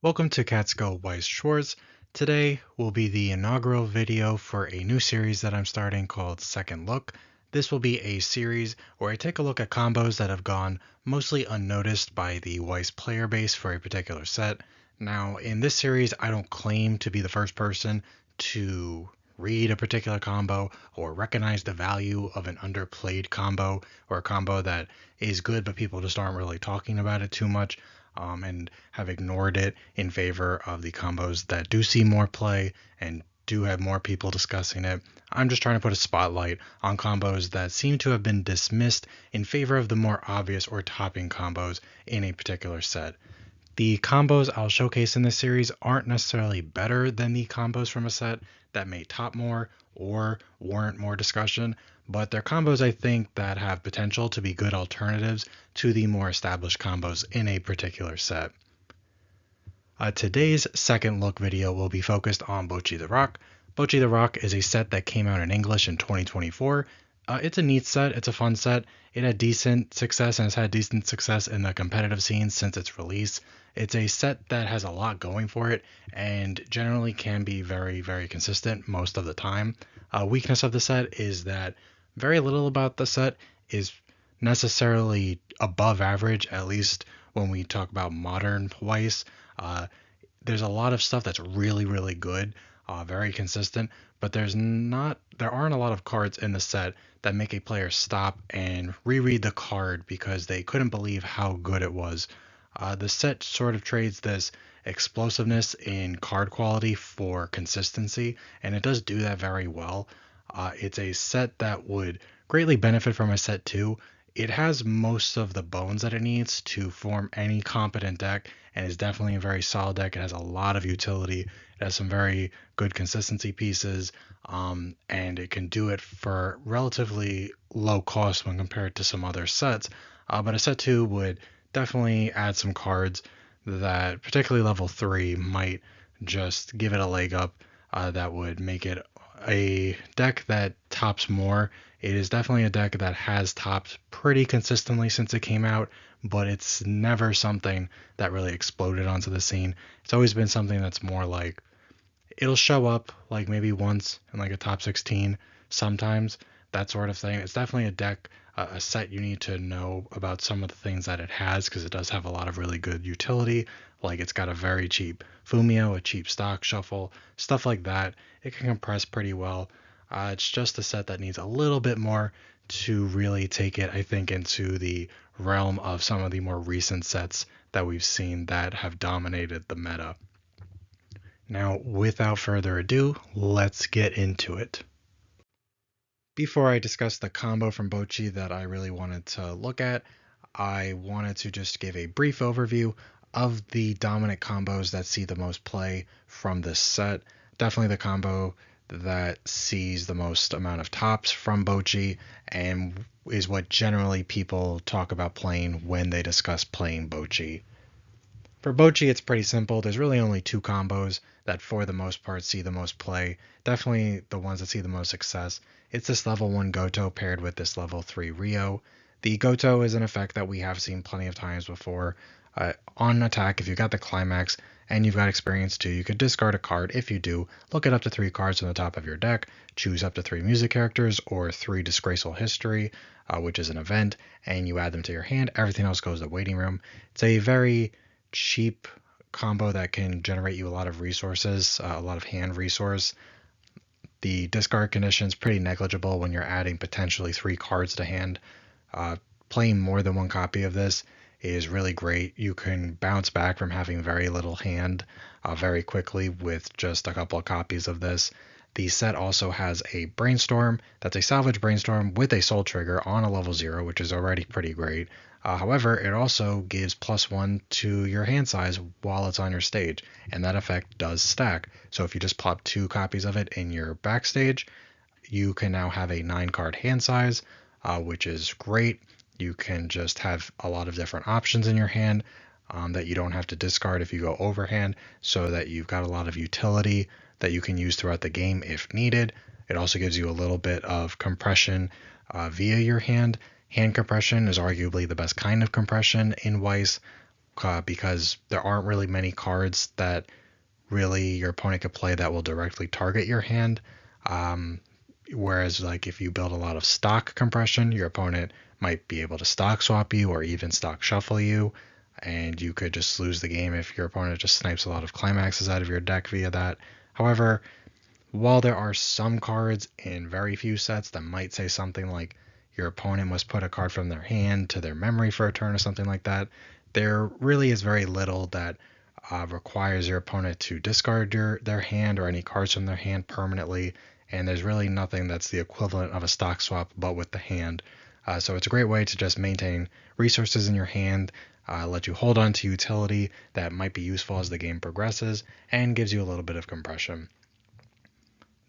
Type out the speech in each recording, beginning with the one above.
Welcome to Catskill Weiss Schwarz. Today will be the inaugural video for a new series that I'm starting called Second Look. This will be a series where I take a look at combos that have gone mostly unnoticed by the Weiss player base for a particular set. Now, in this series, I don't claim to be the first person to read a particular combo or recognize the value of an underplayed combo or a combo that is good but people just aren't really talking about it too much, and have ignored it in favor of the combos that do see more play and do have more people discussing it. I'm just trying to put a spotlight on combos that seem to have been dismissed in favor of the more obvious or topping combos in a particular set. The combos I'll showcase in this series aren't necessarily better than the combos from a set that may top more or warrant more discussion, but they're combos I think that have potential to be good alternatives to the more established combos in a particular set. Today's second look video will be focused on Bocchi the Rock. Bocchi the Rock is a set that came out in English in 2024. It's a neat set, it's a fun set. It had decent success and has had decent success in the competitive scene since its release. It's a set that has a lot going for it and generally can be very, very consistent most of the time. Weakness of the set is that very little about the set is necessarily above average, at least when we talk about modern Weiss. There's a lot of stuff that's really, really good, very consistent, but there aren't a lot of cards in the set that make a player stop and reread the card because they couldn't believe how good it was. The set sort of trades this explosiveness in card quality for consistency, and it does do that very well. It's a set that would greatly benefit from a set 2. It has most of the bones that it needs to form any competent deck and is definitely a very solid deck. It has a lot of utility. It has some very good consistency pieces, and it can do it for relatively low cost when compared to some other sets. But a set 2 would definitely add some cards that, particularly level 3, might just give it a leg up, that would make it a deck that tops more. It is definitely a deck that has topped pretty consistently since it came out, but it's never something that really exploded onto the scene. It's always been something that's more like it'll show up like maybe once in like a top 16 sometimes, that sort of thing. It's definitely a deck, a set you need to know about some of the things that it has because it does have a lot of really good utility. Like it's got a very cheap Fumio, a cheap stock shuffle, stuff like that. It can compress pretty well. It's just a set that needs a little bit more to really take it, I think, into the realm of some of the more recent sets that we've seen that have dominated the meta. Now, without further ado, let's get into it. Before I discuss the combo from Bocchi that I really wanted to look at, I wanted to just give a brief overview of the dominant combos that see the most play from this set. Definitely the combo that sees the most amount of tops from Bocchi and is what generally people talk about playing when they discuss playing Bocchi. For Bocchi, it's pretty simple. There's really only two combos that for the most part see the most play. Definitely the ones that see the most success. It's this level 1 Goto paired with this level 3 Rio. The Goto is an effect that we have seen plenty of times before. On attack, if you've got the climax and you've got experience 2, you could discard a card. If you do, look at up to 3 cards from the top of your deck, choose up to 3 music characters or 3 disgraceful history, which is an event, and you add them to your hand. Everything else goes to the waiting room. It's a very cheap combo that can generate you a lot of resources, a lot of hand resource. The discard condition is pretty negligible when you're adding potentially 3 cards to hand. Playing more than 1 copy of this is really great. You can bounce back from having very little hand very quickly with just a couple of copies of this. The set also has a Brainstorm. That's a salvage Brainstorm with a Soul Trigger on a level 0, which is already pretty great. However, it also gives +1 to your hand size while it's on your stage, and that effect does stack. So if you just plop 2 copies of it in your backstage, you can now have a 9-card hand size, which is great. You can just have a lot of different options in your hand that you don't have to discard if you go overhand, so that you've got a lot of utility that you can use throughout the game if needed. It also gives you a little bit of compression via your hand. Hand compression is arguably the best kind of compression in Weiss. because there aren't really many cards that really your opponent could play that will directly target your hand. Um, Whereas, like, if you build a lot of stock compression, your opponent might be able to stock swap you or even stock shuffle you, and you could just lose the game if your opponent just snipes a lot of climaxes out of your deck via that. However, while there are some cards in very few sets that might say something like your opponent must put a card from their hand to their memory for a turn or something like that, there really is very little that requires your opponent to discard their hand or any cards from their hand permanently, and there's really nothing that's the equivalent of a stock swap but with the hand. So it's a great way to just maintain resources in your hand, let you hold on to utility that might be useful as the game progresses, and gives you a little bit of compression.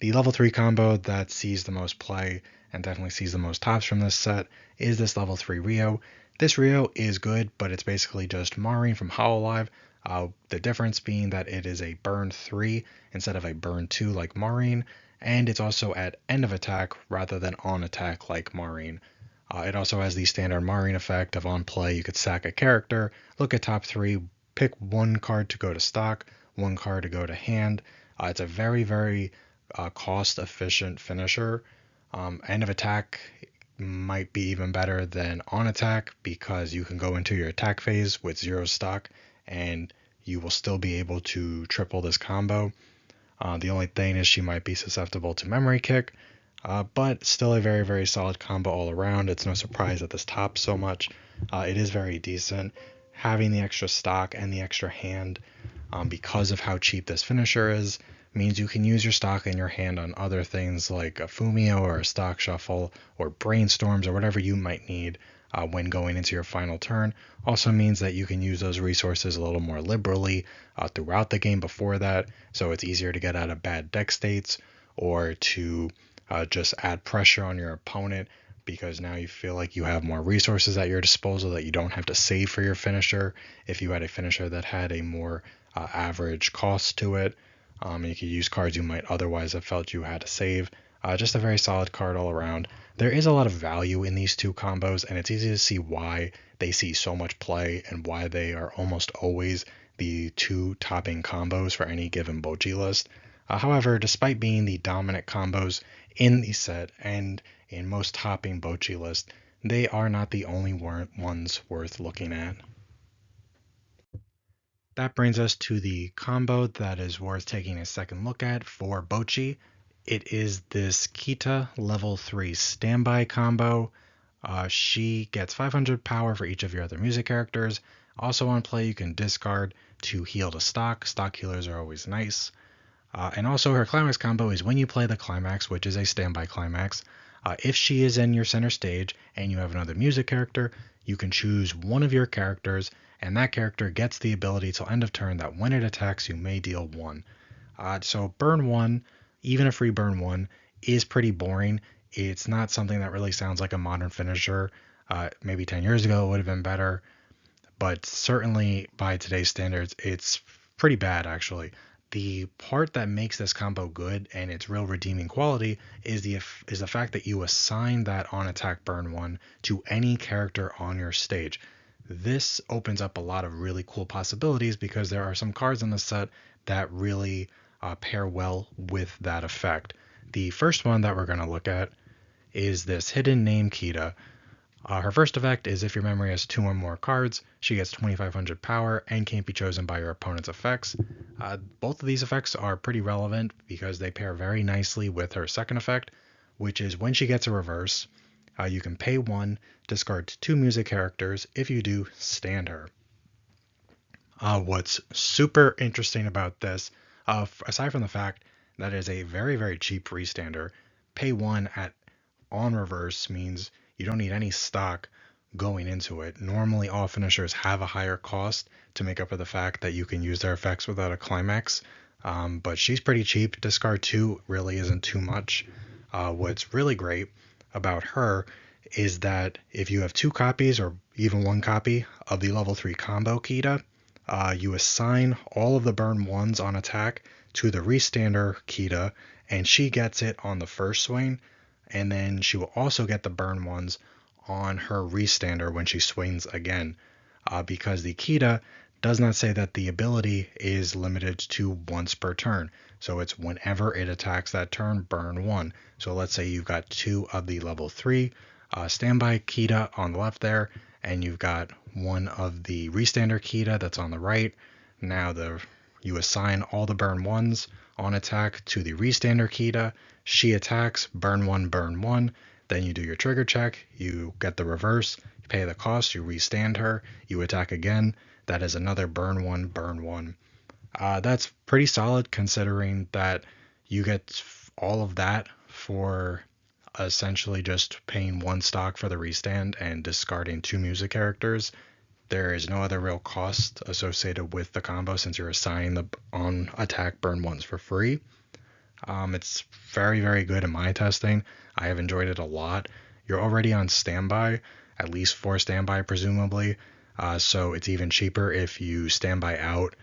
The level 3 combo that sees the most play and definitely sees the most tops from this set is this level 3 Rio. This Rio is good, but it's basically just Maureen from Hololive. The difference being that it is a burn 3 instead of a burn 2 like Maureen, and it's also at end of attack rather than on attack like Maureen. It also has the standard Maureen effect of on play you could sack a character, look at top 3, pick one card to go to stock, one card to go to hand. It's a very cost efficient finisher. End of attack might be even better than on attack because you can go into your attack phase with 0 stock and you will still be able to triple this combo. The only thing is she might be susceptible to memory kick, but still a very solid combo all around. It's no surprise that this tops so much. It is very decent. Having the extra stock and the extra hand, because of how cheap this finisher is, means you can use your stock in your hand on other things like a Fumio or a stock shuffle or brainstorms or whatever you might need when going into your final turn. Also means that you can use those resources a little more liberally throughout the game before that, so it's easier to get out of bad deck states or to just add pressure on your opponent because now you feel like you have more resources at your disposal that you don't have to save for your finisher if you had a finisher that had a more average cost to it. You could use cards you might otherwise have felt you had to save. Just a very solid card all around. There is a lot of value in these two combos, and it's easy to see why they see so much play and why they are almost always the two topping combos for any given Bocchi list. However, despite being the dominant combos in the set and in most topping Bocchi lists, they are not the only ones worth looking at. That brings us to the combo that is worth taking a second look at for Bocchi. It is this Kita level 3 standby combo. She gets 500 power for each of your other music characters. Also on play, you can discard to heal to stock. Stock healers are always nice. And also her climax combo is when you play the climax, which is a standby climax. If she is in your center stage and you have another music character, you can choose one of your characters, and that character gets the ability till end of turn that when it attacks, you may deal 1. So burn 1, even a free burn 1, is pretty boring. It's not something that really sounds like a modern finisher. Maybe 10 years ago it would have been better, but certainly by today's standards, it's pretty bad actually. The part that makes this combo good and its real redeeming quality is the fact that you assign that on attack burn 1 to any character on your stage. This opens up a lot of really cool possibilities because there are some cards in the set that really pair well with that effect. The first one that we're going to look at is this Hidden Name Kita. Her first effect is if your memory has 2 or more cards, she gets 2500 power and can't be chosen by your opponent's effects. Both of these effects are pretty relevant because they pair very nicely with her second effect, which is when she gets a reverse, you can pay 1, discard 2 music characters. If you do, stand her. What's super interesting about this, aside from the fact that it is a very cheap restander, pay 1 at on reverse means you don't need any stock going into it. Normally, all finishers have a higher cost to make up for the fact that you can use their effects without a climax. But she's pretty cheap. Discard 2 really isn't too much. What's really great about her is that if you have 2 copies or even 1 copy of the level 3 combo Kita, you assign all of the burn 1s on attack to the restander Kita, and she gets it on the first swing, and then she will also get the burn 1s on her restander when she swings again. because the Kita does not say that the ability is limited to once per turn. So it's whenever it attacks that turn, burn 1. So let's say you've got 2 of the level 3 standby Kita on the left there, and you've got 1 of the restander Kita that's on the right. Now you assign all the burn 1s on attack to the restander Kita. She attacks, burn 1, burn 1. Then you do your trigger check, you get the reverse, you pay the cost, you restand her, you attack again. That is another burn 1, burn 1. That's pretty solid considering that you get all of that for essentially just paying 1 stock for the restand and discarding 2 music characters. There is no other real cost associated with the combo since you're assigning the on attack burn 1s for free. It's very, very good in my testing. I have enjoyed it a lot. You're already on standby, at least 4 standby presumably, so it's even cheaper if you standby out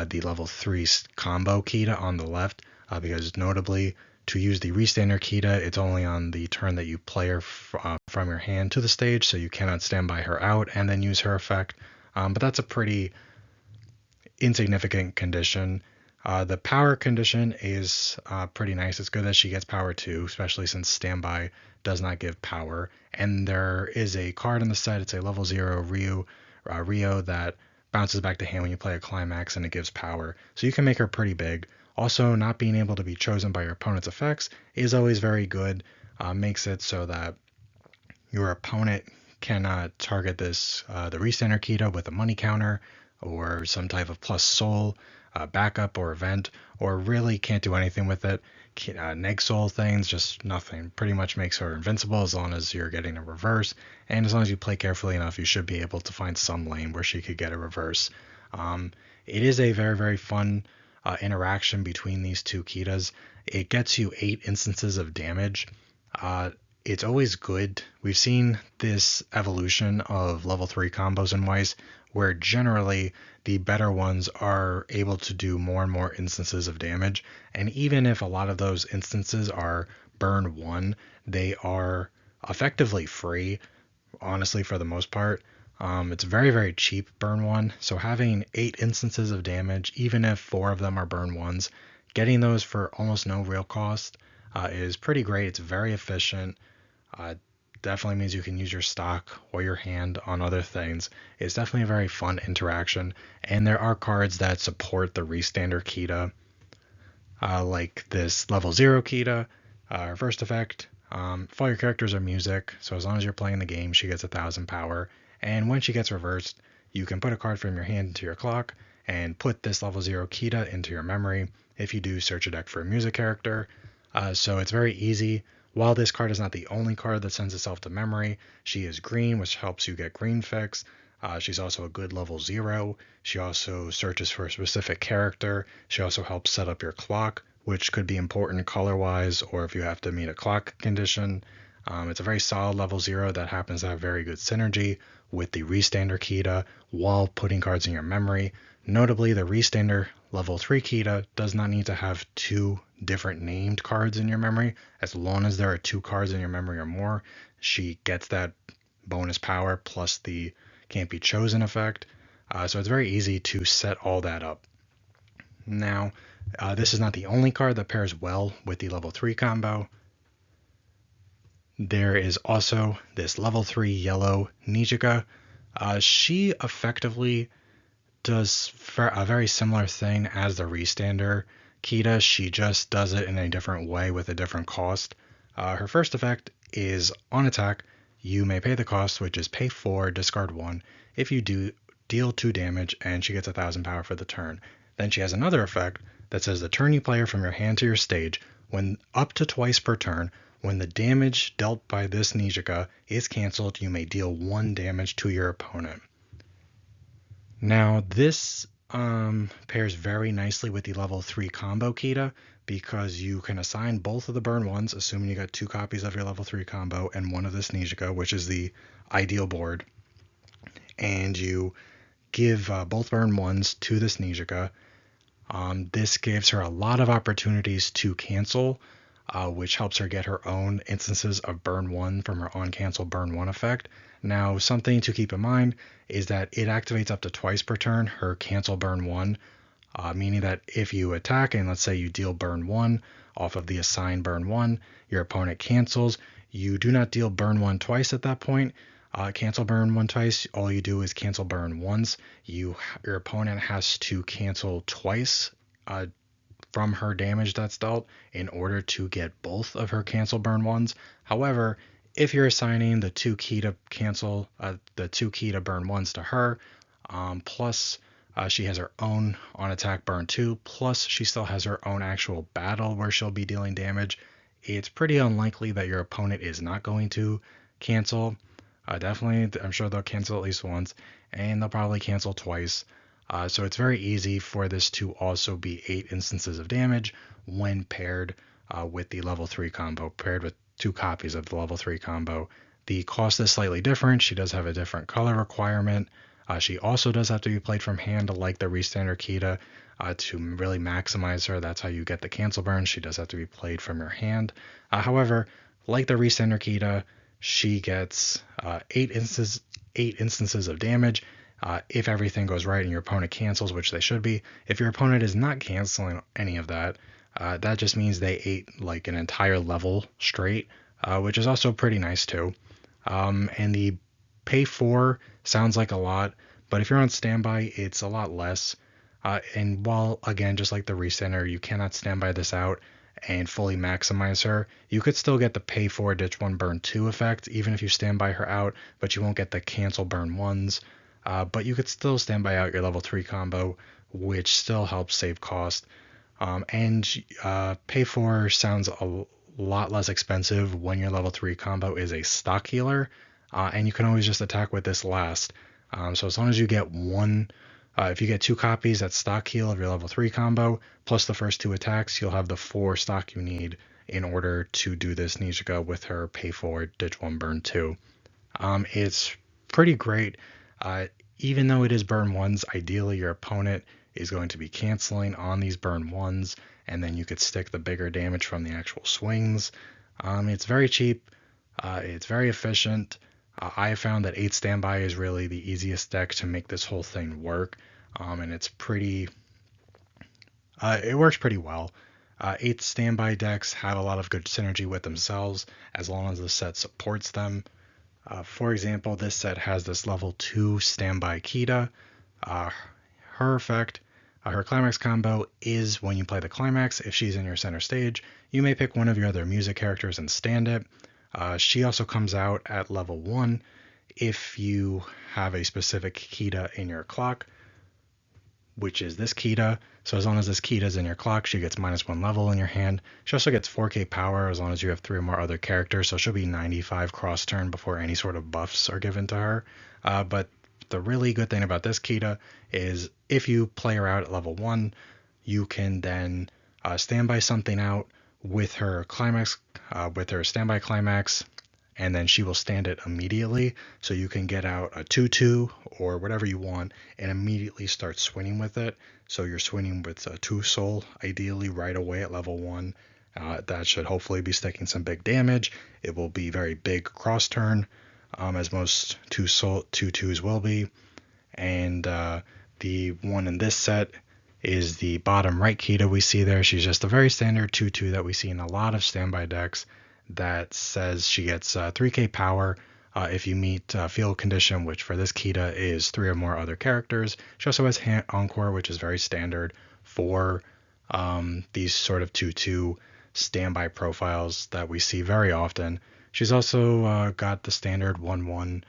the level 3 combo Kita on the left, because notably to use the restander Kita, it's only on the turn that you play her from your hand to the stage, so you cannot standby her out and then use her effect. But that's a pretty insignificant condition. The power condition is pretty nice. It's good that she gets power too, especially since standby does not give power. And there is a card in the set, it's a level 0 Rio that bounces back to hand when you play a climax and it gives power. So you can make her pretty big. Also, not being able to be chosen by your opponent's effects is always very good. Makes it so that your opponent cannot target the recenter Kita with a money counter or some type of plus soul, backup or event, or really can't do anything with it. Neg soul things, just nothing. Pretty much makes her invincible as long as you're getting a reverse, and as long as you play carefully enough, you should be able to find some lane where she could get a reverse. It is a very, very fun interaction between these 2 Kitas. It gets you 8 instances of damage. It's always good. We've seen this evolution of level 3 combos in Weiss, where generally the better ones are able to do more and more instances of damage. And even if a lot of those instances are burn 1, they are effectively free, honestly, for the most part. It's very, very cheap burn 1. So having 8 instances of damage, even if 4 of them are burn 1s, getting those for almost no real cost is pretty great. It's very efficient. Definitely means you can use your stock or your hand on other things. It's definitely a very fun interaction, and there are cards that support the restander Kita, like this level 0 Kita, her first effect. If all your characters are music, so as long as you're playing the game, she gets 1,000 power, and when she gets reversed, you can put a card from your hand into your clock and put this level 0 Kita into your memory. If you do, search a deck for a music character. So it's very easy. While this card is not the only card that sends itself to memory, she is green, which helps you get green fix. She's also a good level 0. She also searches for a specific character. She also helps set up your clock, which could be important color-wise, or if you have to meet a clock condition. It's a very solid level 0 that happens to have very good synergy with the restander Kita while putting cards in your memory. Notably, the restander level 3 Kita does not need to have 2 different named cards in your memory. As long as there are 2 cards in your memory or more, she gets that bonus power plus the can't be chosen effect. So it's very easy to set all that up. Now, this is not the only card that pairs well with the level 3 combo. There is also this level 3 yellow Nijika. She effectively does a very similar thing as the restander Kita. She just does it in a different way with a different cost. Her first effect is on attack, you may pay the cost, which is pay 4, discard 1. If you do, deal 2 damage, and she gets 1,000 power for the turn. Then she has another effect that says the turn you play her from your hand to your stage, when up to twice per turn, when the damage dealt by this Nijika is cancelled, you may deal 1 damage to your opponent. Now, this pairs very nicely with the level 3 combo Kita because you can assign both of the burn 1s, assuming you got 2 copies of your level 3 combo and 1 of this Nijika, which is the ideal board. And you give both burn 1s to this Nijika. This gives her a lot of opportunities to cancel which helps her get her own instances of burn 1 from her on cancel burn 1 effect. Now, something to keep in mind is that it activates up to twice per turn her cancel burn 1, meaning that if you attack and let's say you deal burn 1 off of the assigned burn 1, your opponent cancels. You do not deal burn 1 twice at that point. Cancel burn 1 twice. All you do is cancel burn once. Your opponent has to cancel twice from her damage that's dealt in order to get both of her cancel burn 1s. However, if you're assigning the 2 key to cancel, the 2 key to burn 1s to her, plus she has her own on attack burn 2, plus she still has her own actual battle where she'll be dealing damage, it's pretty unlikely that your opponent is not going to cancel. Definitely, I'm sure they'll cancel at least once, and they'll probably cancel twice. So it's very easy for this to also be 8 instances of damage when paired with the level 3 combo, paired with 2 copies of the level 3 combo. The cost is slightly different. She does have a different color requirement. She also does have to be played from hand, like the Restander Kita, to really maximize her. That's how you get the cancel burn. She does have to be played from your hand. However, like the Restander Kita, she gets 8 instances of damage if everything goes right and your opponent cancels, which they should be. If your opponent is not canceling any of that, that just means they ate like an entire level straight, which is also pretty nice too. And the pay 4 sounds like a lot, but if you're on standby, it's a lot less. And while, again, just like the Recenter, you cannot standby this out and fully maximize her, you could still get the pay 4 ditch 1 burn 2 effect, even if you standby her out, but you won't get the cancel burn 1s. But you could still standby out your level 3 combo, which still helps save cost. And pay 4 sounds a lot less expensive when your level 3 combo is a stock healer, and you can always just attack with this last. So as long as you get one, if you get 2 copies at stock heal of your level 3 combo, plus the first 2 attacks, you'll have the 4 stock you need in order to do this Nijika with her pay 4 ditch 1 burn 2. It's pretty great. Even though it is burn 1s, ideally your opponent is going to be canceling on these burn 1s, and then you could stick the bigger damage from the actual swings. It's very cheap. It's very efficient. I have found that 8 standby is really the easiest deck to make this whole thing work, and it's pretty. It works pretty well. 8 standby decks have a lot of good synergy with themselves as long as the set supports them. For example, this set has this level 2 standby Kita. Her effect, her climax combo is when you play the climax, if she's in your center stage, you may pick one of your other music characters and stand it. She also comes out at level 1 if you have a specific Kita in your clock, which is this Kita. So as long as this Kita is in your clock, she gets -1 level in your hand. She also gets 4k power as long as you have 3 or more other characters, so she'll be 95 cross turn before any sort of buffs are given to her. But the really good thing about this Kita is if you play her out at level 1, you can then standby something out with her climax, with her standby climax, and then she will stand it immediately. So you can get out a 2/2 or whatever you want and immediately start swinging with it. So you're swinging with a 2 soul, ideally right away at level 1. That should hopefully be sticking some big damage. It will be very big cross turn, as most 2/2s will be. And the one in this set is the bottom right Kita we see there. She's just a very standard 2/2 that we see in a lot of standby decks that says she gets 3k power if you meet field condition, which for this Kita is 3 or more other characters. She also has Encore, which is very standard for these sort of 2/2 standby profiles that we see very often. She's also got the standard 1/1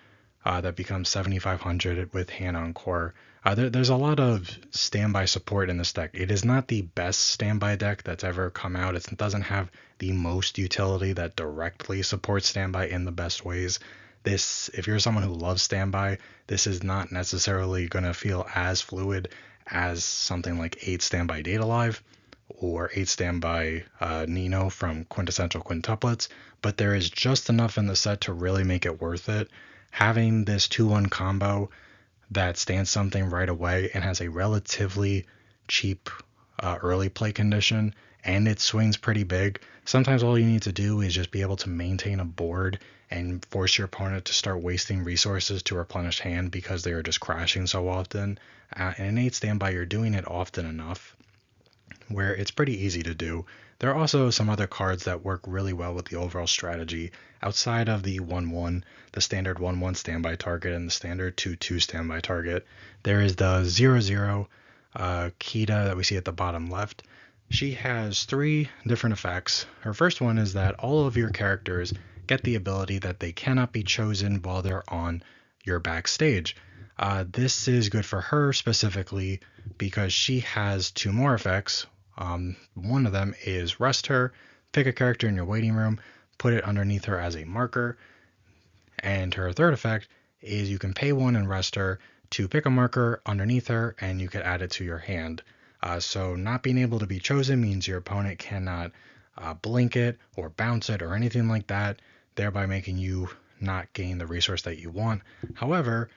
that becomes 7500 with hand Encore. There's a lot of standby support in this deck. It is not the best standby deck that's ever come out. It doesn't have the most utility that directly supports standby in the best ways. If you're someone who loves standby, this is not necessarily going to feel as fluid as something like 8 standby Data Live or 8 standby Nino from Quintessential Quintuplets, but there is just enough in the set to really make it worth it. Having this 2/1 combo that stands something right away and has a relatively cheap early play condition and it swings pretty big. Sometimes all you need to do is just be able to maintain a board and force your opponent to start wasting resources to replenish hand because they are just crashing so often. In an 8 standby, you're doing it often enough where it's pretty easy to do. There are also some other cards that work really well with the overall strategy outside of the 1-1, the standard 1-1 standby target, and the standard 2-2 standby target. There is the 0-0 Kita that we see at the bottom left. She has 3 different effects. Her first one is that all of your characters get the ability that they cannot be chosen while they're on your backstage. This is good for her specifically because she has 2 more effects. One of them is rest her, pick a character in your waiting room, put it underneath her as a marker, and her third effect is you can pay 1 and rest her to pick a marker underneath her, and you can add it to your hand. So not being able to be chosen means your opponent cannot blink it or bounce it or anything like that, thereby making you not gain the resource that you want. However,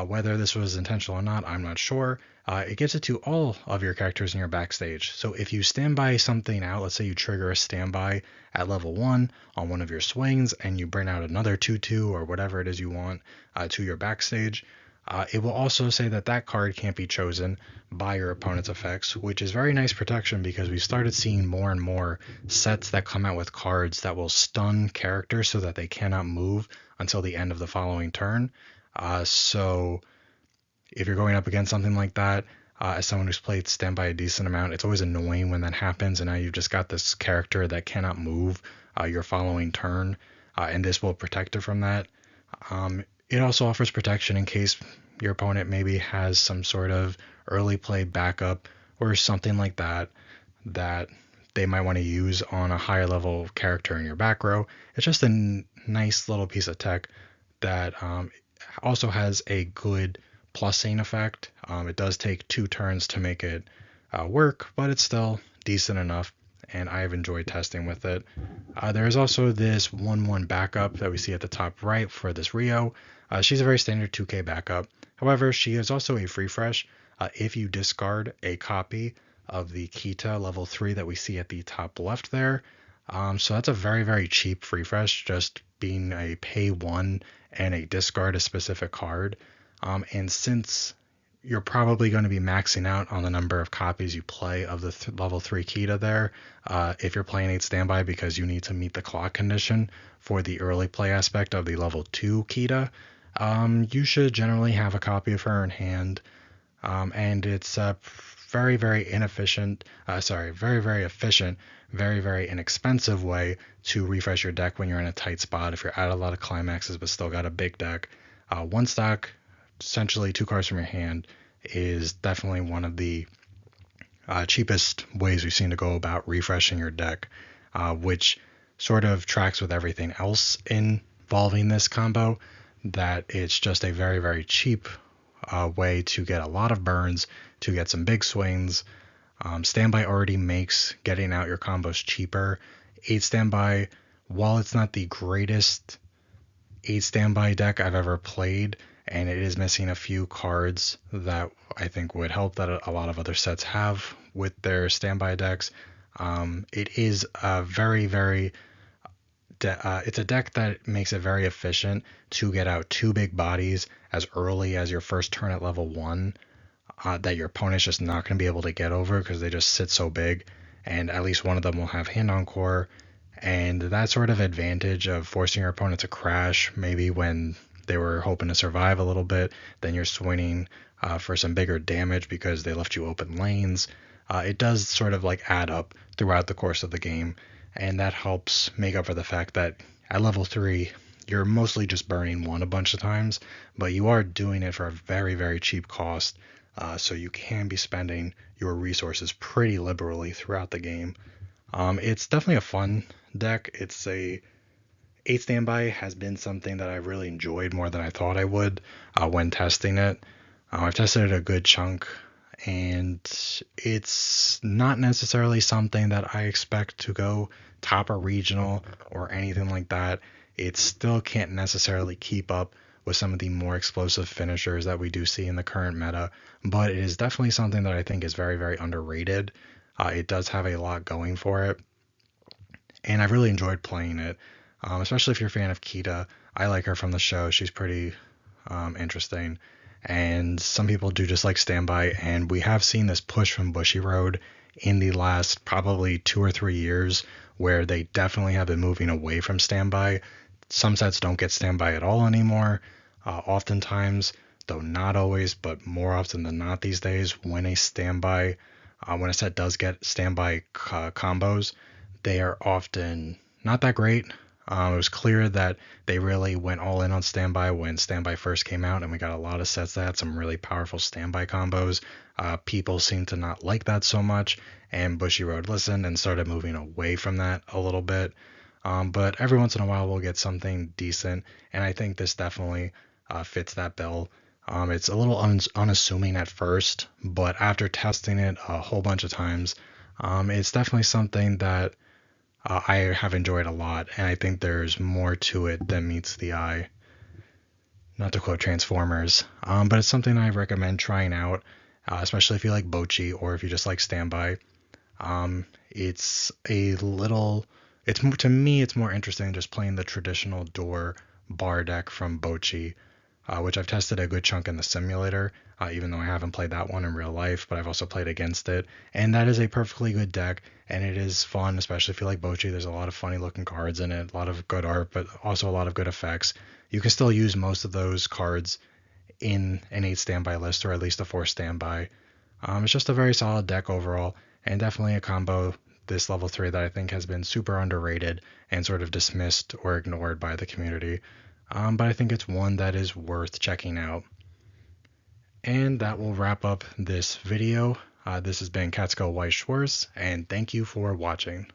whether this was intentional or not, I'm not sure. It gives it to all of your characters in your backstage. So if you standby something out, let's say you trigger a standby at level 1 on one of your swings and you bring out another 2-2 or whatever it is you want to your backstage, it will also say that that card can't be chosen by your opponent's effects, which is very nice protection because we started seeing more and more sets that come out with cards that will stun characters so that they cannot move until the end of the following turn. So if you're going up against something like that, as someone who's played standby a decent amount, it's always annoying when that happens, and now you've just got this character that cannot move your following turn, and this will protect it from that. It also offers protection in case your opponent maybe has some sort of early play backup or something like that that they might want to use on a higher level character in your back row. It's just a nice little piece of tech that also has a good plusing effect. It does take 2 turns to make it work, but it's still decent enough, and I've enjoyed testing with it. There is also this 1-1 backup that we see at the top right for this Rio. She's a very standard 2K backup. However, she is also a free fresh if you discard a copy of the Kita level 3 that we see at the top left there. So that's a very, very cheap free fresh, just being a pay 1 and a discard a specific card. And since you're probably going to be maxing out on the number of copies you play of the level 3 Kita there, if you're playing 8 standby because you need to meet the clock condition for the early play aspect of the level 2 Kita, you should generally have a copy of her in hand. And it's a very, very inefficient, very, very efficient, very, very inexpensive way to refresh your deck when you're in a tight spot. If you're out a lot of climaxes but still got a big deck, 1 stock, essentially 2 cards from your hand, is definitely one of the cheapest ways we've seen to go about refreshing your deck, which sort of tracks with everything else involving this combo, that it's just a very, very cheap way to get a lot of burns, to get some big swings. Standby already makes getting out your combos cheaper. 8 standby, while it's not the greatest 8 standby deck I've ever played, and it is missing a few cards that I think would help that a lot of other sets have with their standby decks, it is a very, very it's a deck that makes it very efficient to get out 2 big bodies as early as your first turn at level 1 that your opponent's just not going to be able to get over because they just sit so big, and at least one of them will have hand encore. And that sort of advantage of forcing your opponent to crash, maybe when they were hoping to survive a little bit, then you're swinging for some bigger damage because they left you open lanes. It does sort of like add up throughout the course of the game, and that helps make up for the fact that at level 3, you're mostly just burning 1 a bunch of times, but you are doing it for a very, very cheap cost, so you can be spending your resources pretty liberally throughout the game. It's definitely a fun deck. It's a 8 standby has been something that I've really enjoyed more than I thought I would when testing it. I've tested it a good chunk, and it's not necessarily something that I expect to go top or regional or anything like that. It still can't necessarily keep up with some of the more explosive finishers that we do see in the current meta, but it is definitely something that I think is very, very underrated. It does have a lot going for it, and I've really enjoyed playing it, especially if you're a fan of Kita. I like her from the show. She's pretty interesting. And some people do just like Standby, and we have seen this push from Bushiroad in the last probably 2 or 3 years, where they definitely have been moving away from Standby. Some sets don't get Standby at all anymore. Oftentimes, though not always, but more often than not these days, when a set does get Standby combos, they are often not that great. It was clear that they really went all in on Standby when Standby first came out, and we got a lot of sets that had some really powerful Standby combos. People seem to not like that so much, and Bushiroad listened and started moving away from that a little bit. But every once in a while, we'll get something decent, and I think this definitely fits that bill. It's a little unassuming at first, but after testing it a whole bunch of times, it's definitely something that I have enjoyed a lot, and I think there's more to it than meets the eye. Not to quote Transformers, but it's something I recommend trying out, especially if you like Bocchi or if you just like Standby. It's a little, to me, it's more interesting just playing the traditional door bar deck from Bocchi, which I've tested a good chunk in the simulator, even though I haven't played that one in real life, but I've also played against it. And that is a perfectly good deck, and it is fun, especially if you like Bocchi. There's a lot of funny looking cards in it, a lot of good art, but also a lot of good effects. You can still use most of those cards in an 8 standby list, or at least a 4 standby. It's just a very solid deck overall, and definitely a combo this level 3 that I think has been super underrated and sort of dismissed or ignored by the community. But I think it's one that is worth checking out. And that will wrap up this video. This has been Catskill Weiss Schwarz, and thank you for watching.